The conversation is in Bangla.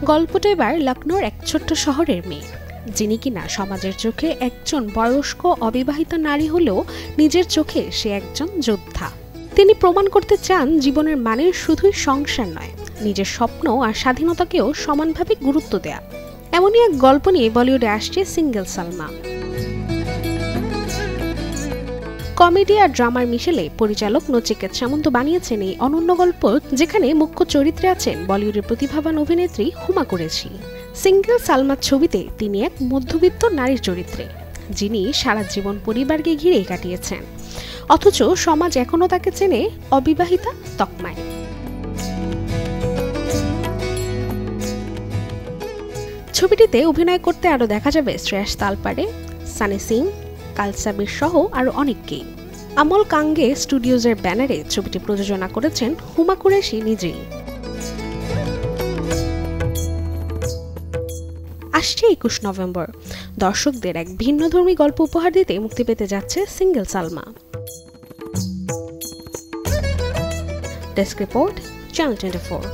গল্পটা এবার লখনৌর এক ছোট্ট শহরের মেয়ে, যিনি কিনা সমাজের চোখে একজন বয়স্ক অবিবাহিত নারী হলেও নিজের চোখে সে একজন যোদ্ধা। তিনি প্রমাণ করতে চান জীবনের মানে শুধুই সংসার নয়, নিজের স্বপ্ন আর স্বাধীনতাকেও সমানভাবে গুরুত্ব দেয়া। এমনই এক গল্প নিয়ে বলিউডে আসছে সিঙ্গেল সালমা। কমেডি আর ড্রামার মিশেলে পরিচালক নচিকেত সামন্ত বানিয়েছেন এই অনন্য গল্প, যেখানে মুখ্য চরিত্রে আছেন বলিউডের প্রতিভাবান অভিনেত্রী হুমা কুরেশি। সিঙ্গেল সালমার ছবিতে তিনি এক মধ্যবিত্ত নারীর চরিত্রে, যিনি সারা জীবন পরিবারকে ঘিরেই কাটিয়েছেন, অথচ সমাজ এখনো তাকে চেনে অবিবাহিতা তকমায়। ছবিটিতে অভিনয় করতে আরও দেখা যাবে শ্রেয়াস তালপাড়ে, সানি সিং, কালসাবির সহ আরও অনেককেই। আমল কাঙ্গে স্টুডিওজের ব্যানারে ছবিটি প্রযোজনা করেছেন হুমা কুরেশি নিজেই। আসছে 21 নভেম্বর দর্শকদের এক ভিন্নধর্মী গল্প উপহার দিতে মুক্তি পেতে যাচ্ছে single Salma. Desk report, channel 24।